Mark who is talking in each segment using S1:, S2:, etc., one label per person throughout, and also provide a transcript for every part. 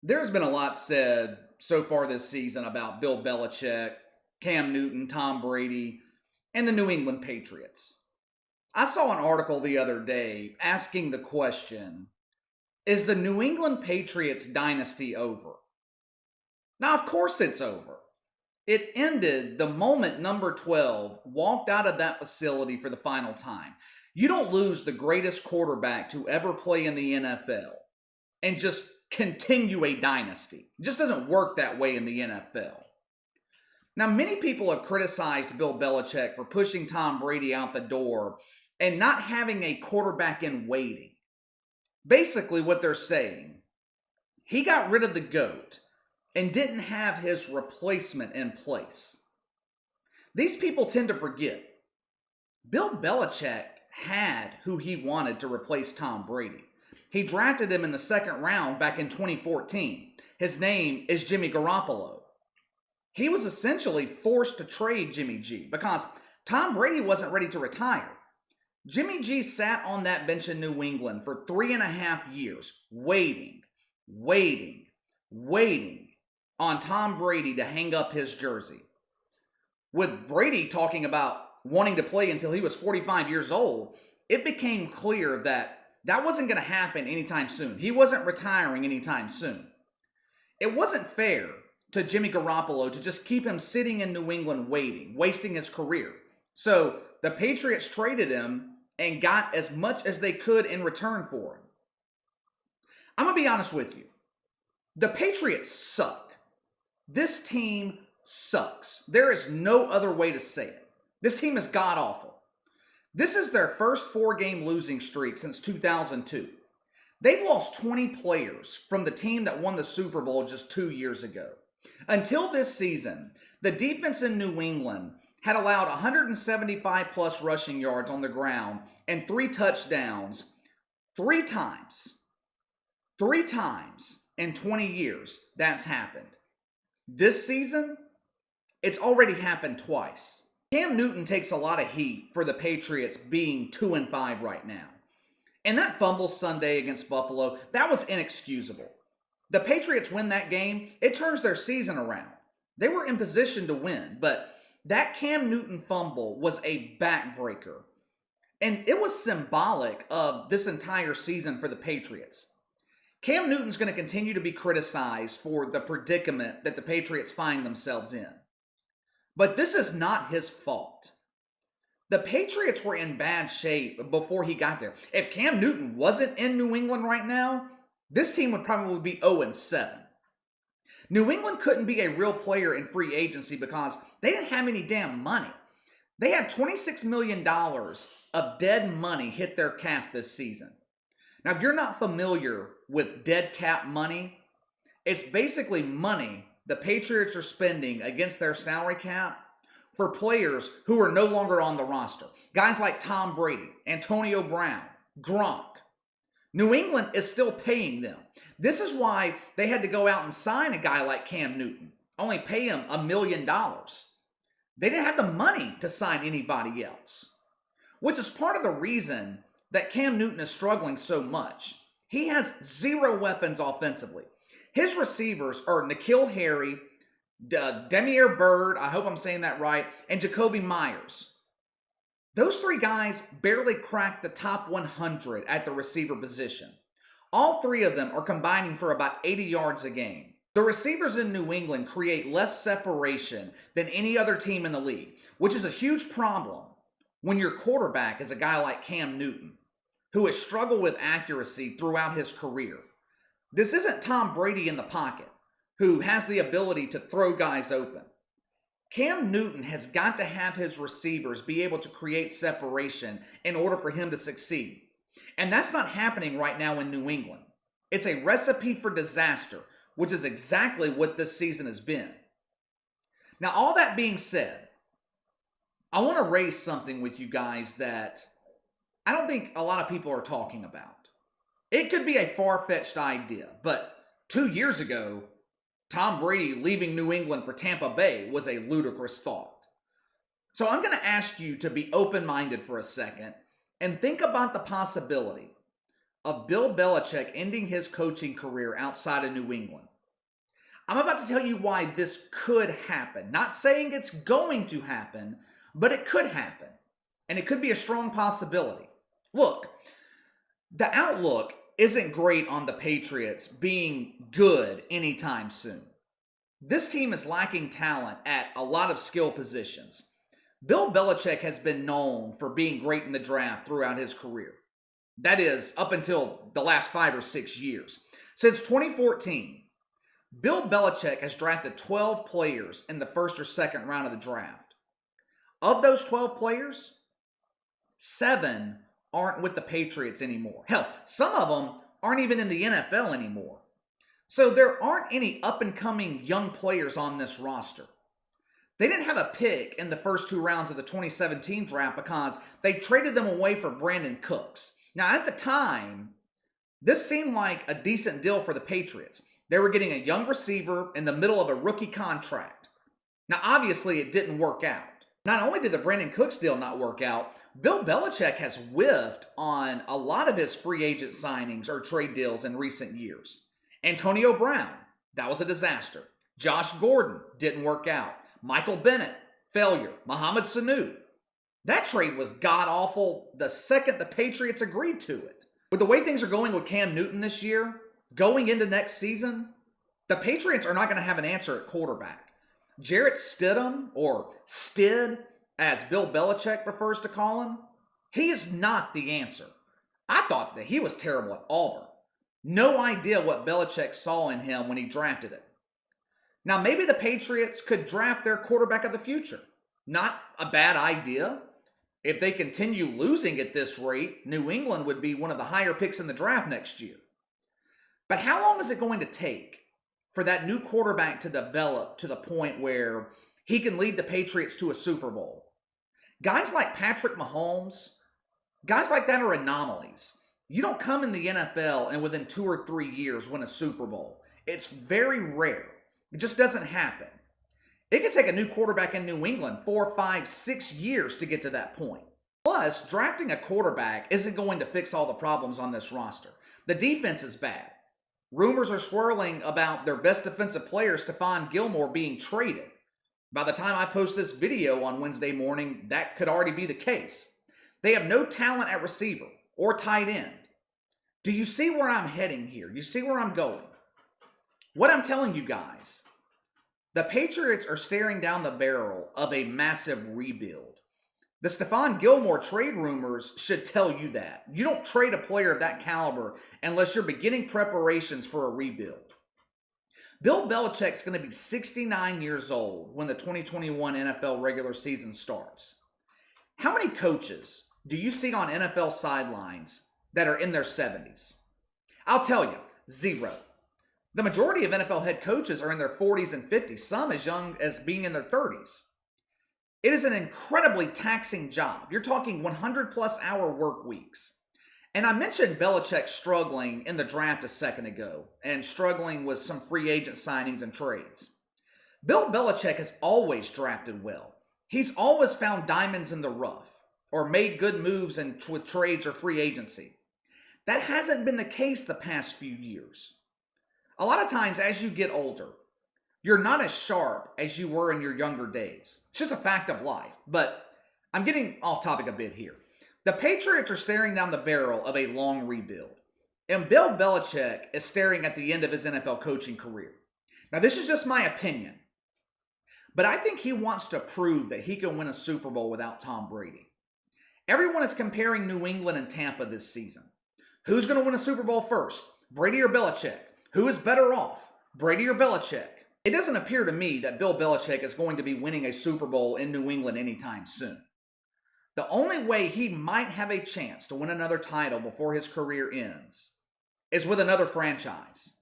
S1: There's been a lot said so far this season about Bill Belichick, Cam Newton, Tom Brady, and the New England Patriots. I saw an article the other day asking the question, is the New England Patriots dynasty over? Now, of course it's over. It ended the moment number 12 walked out of that facility for the final time. You don't lose the greatest quarterback to ever play in the NFL and just continue a dynasty. It just doesn't work that way in the NFL. Now, many people have criticized Bill Belichick for pushing Tom Brady out the door and not having a quarterback in waiting. Basically, what they're saying, he got rid of the GOAT and didn't have his replacement in place. These people tend to forget Bill Belichick had who he wanted to replace Tom Brady. He drafted him in the second round back in 2014. His name is Jimmy Garoppolo. He was essentially forced to trade Jimmy G because Tom Brady wasn't ready to retire. Jimmy G sat on that bench in New England for 3.5 years, waiting on Tom Brady to hang up his jersey. With Brady talking about wanting to play until he was 45 years old, it became clear that wasn't going to happen anytime soon. He wasn't retiring anytime soon. It wasn't fair to Jimmy Garoppolo to just keep him sitting in New England waiting, wasting his career. So the Patriots traded him and got as much as they could in return for him. I'm going to be honest with you. The Patriots suck. This team sucks. There is no other way to say it. This team is god-awful. This is their first 4-game losing streak since 2002. They've lost 20 players from the team that won the Super Bowl just 2 years ago. Until this season, the defense in New England had allowed 175 plus rushing yards on the ground and 3 touchdowns 3 times. 3 times in 20 years that's happened. This season, it's already happened twice. Cam Newton takes a lot of heat for the Patriots being 2-5 right now. And that fumble Sunday against Buffalo, that was inexcusable. The Patriots win that game, it turns their season around. They were in position to win, but that Cam Newton fumble was a backbreaker. And it was symbolic of this entire season for the Patriots. Cam Newton's going to continue to be criticized for the predicament that the Patriots find themselves in. But this is not his fault. The Patriots were in bad shape before he got there. If Cam Newton wasn't in New England right now, this team would probably be 0-7. New England couldn't be a real player in free agency because they didn't have any damn money. They had $26 million of dead money hit their cap this season. Now, if you're not familiar with dead cap money, it's basically money the Patriots are spending against their salary cap for players who are no longer on the roster. Guys like Tom Brady, Antonio Brown, Gronk. New England is still paying them. This is why they had to go out and sign a guy like Cam Newton, only pay him $1 million. They didn't have the money to sign anybody else, which is part of the reason that Cam Newton is struggling so much. He has 0 weapons offensively. His receivers are N'Keal Harry, Demiere Byrd, I hope I'm saying that right, and Jacoby Myers. Those 3 guys barely cracked the top 100 at the receiver position. All 3 of them are combining for about 80 yards a game. The receivers in New England create less separation than any other team in the league, which is a huge problem when your quarterback is a guy like Cam Newton, who has struggled with accuracy throughout his career. This isn't Tom Brady in the pocket, who has the ability to throw guys open. Cam Newton has got to have his receivers be able to create separation in order for him to succeed. And that's not happening right now in New England. It's a recipe for disaster, which is exactly what this season has been. Now, all that being said, I want to raise something with you guys that I don't think a lot of people are talking about. It could be a far-fetched idea, but 2 years ago, Tom Brady leaving New England for Tampa Bay was a ludicrous thought. So I'm going to ask you to be open-minded for a second and think about the possibility of Bill Belichick ending his coaching career outside of New England. I'm about to tell you why this could happen. Not saying it's going to happen, but it could happen. And it could be a strong possibility. Look, the outlook isn't great on the Patriots being good anytime soon. This team is lacking talent at a lot of skill positions. Bill Belichick has been known for being great in the draft throughout his career. That is, up until the last 5 or 6 years. Since 2014, Bill Belichick has drafted 12 players in the first or second round of the draft. Of those 12 players, 7 aren't with the Patriots anymore. Hell, some of them aren't even in the NFL anymore. So there aren't any up-and-coming young players on this roster. They didn't have a pick in the first 2 rounds of the 2017 draft because they traded them away for Brandon Cooks. Now, at the time, this seemed like a decent deal for the Patriots. They were getting a young receiver in the middle of a rookie contract. Now, obviously, it didn't work out. Not only did the Brandon Cooks deal not work out, Bill Belichick has whiffed on a lot of his free agent signings or trade deals in recent years. Antonio Brown, that was a disaster. Josh Gordon, didn't work out. Michael Bennett, failure. Mohamed Sanu. That trade was god-awful the second the Patriots agreed to it. With the way things are going with Cam Newton this year, going into next season, the Patriots are not going to have an answer at quarterback. Jarrett Stidham, or Stid, as Bill Belichick prefers to call him, he is not the answer. I thought that he was terrible at Auburn. No idea what Belichick saw in him when he drafted him. Now, maybe the Patriots could draft their quarterback of the future. Not a bad idea. If they continue losing at this rate, New England would be one of the higher picks in the draft next year. But how long is it going to take for that new quarterback to develop to the point where he can lead the Patriots to a Super Bowl? Guys like Patrick Mahomes, guys like that are anomalies. You don't come in the NFL and within 2 or 3 years win a Super Bowl. It's very rare. It just doesn't happen. It could take a new quarterback in New England 4, 5, 6 years to get to that point. Plus, drafting a quarterback isn't going to fix all the problems on this roster. The defense is bad. Rumors are swirling about their best defensive player, Stephon Gilmore, being traded. By the time I post this video on Wednesday morning, that could already be the case. They have no talent at receiver or tight end. Do you see where I'm heading here? You see where I'm going? What I'm telling you guys, the Patriots are staring down the barrel of a massive rebuild. The Stephon Gilmore trade rumors should tell you that. You don't trade a player of that caliber unless you're beginning preparations for a rebuild. Bill Belichick's going to be 69 years old when the 2021 NFL regular season starts. How many coaches do you see on NFL sidelines that are in their 70s? I'll tell you, 0. The majority of NFL head coaches are in their 40s and 50s, some as young as being in their 30s. It is an incredibly taxing job. You're talking 100-plus hour work weeks. And I mentioned Belichick struggling in the draft a second ago and struggling with some free agent signings and trades. Bill Belichick has always drafted well. He's always found diamonds in the rough or made good moves with trades or free agency. That hasn't been the case the past few years. A lot of times as you get older, you're not as sharp as you were in your younger days. It's just a fact of life. But I'm getting off topic a bit here. The Patriots are staring down the barrel of a long rebuild. And Bill Belichick is staring at the end of his NFL coaching career. Now, this is just my opinion. But I think he wants to prove that he can win a Super Bowl without Tom Brady. Everyone is comparing New England and Tampa this season. Who's going to win a Super Bowl first? Brady or Belichick? Who is better off? Brady or Belichick? It doesn't appear to me that Bill Belichick is going to be winning a Super Bowl in New England anytime soon. The only way he might have a chance to win another title before his career ends is with another franchise.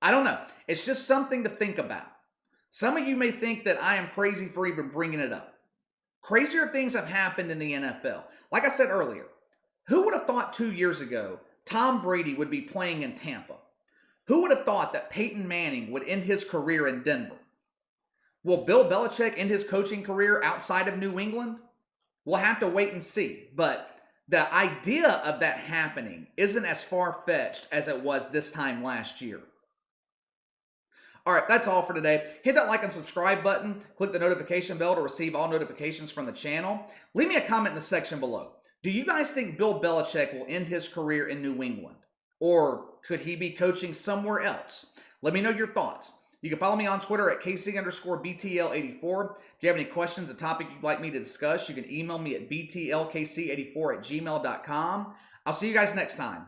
S1: I don't know. It's just something to think about. Some of you may think that I am crazy for even bringing it up. Crazier things have happened in the NFL. Like I said earlier, who would have thought 2 years ago Tom Brady would be playing in Tampa? Who would have thought that Peyton Manning would end his career in Denver? Will Bill Belichick end his coaching career outside of New England? We'll have to wait and see. But the idea of that happening isn't as far-fetched as it was this time last year. All right, that's all for today. Hit that like and subscribe button. Click the notification bell to receive all notifications from the channel. Leave me a comment in the section below. Do you guys think Bill Belichick will end his career in New England? Or could he be coaching somewhere else? Let me know your thoughts. You can follow me on Twitter at KC_BTL84. If you have any questions, a topic you'd like me to discuss, you can email me at BTLKC84@gmail.com. I'll see you guys next time.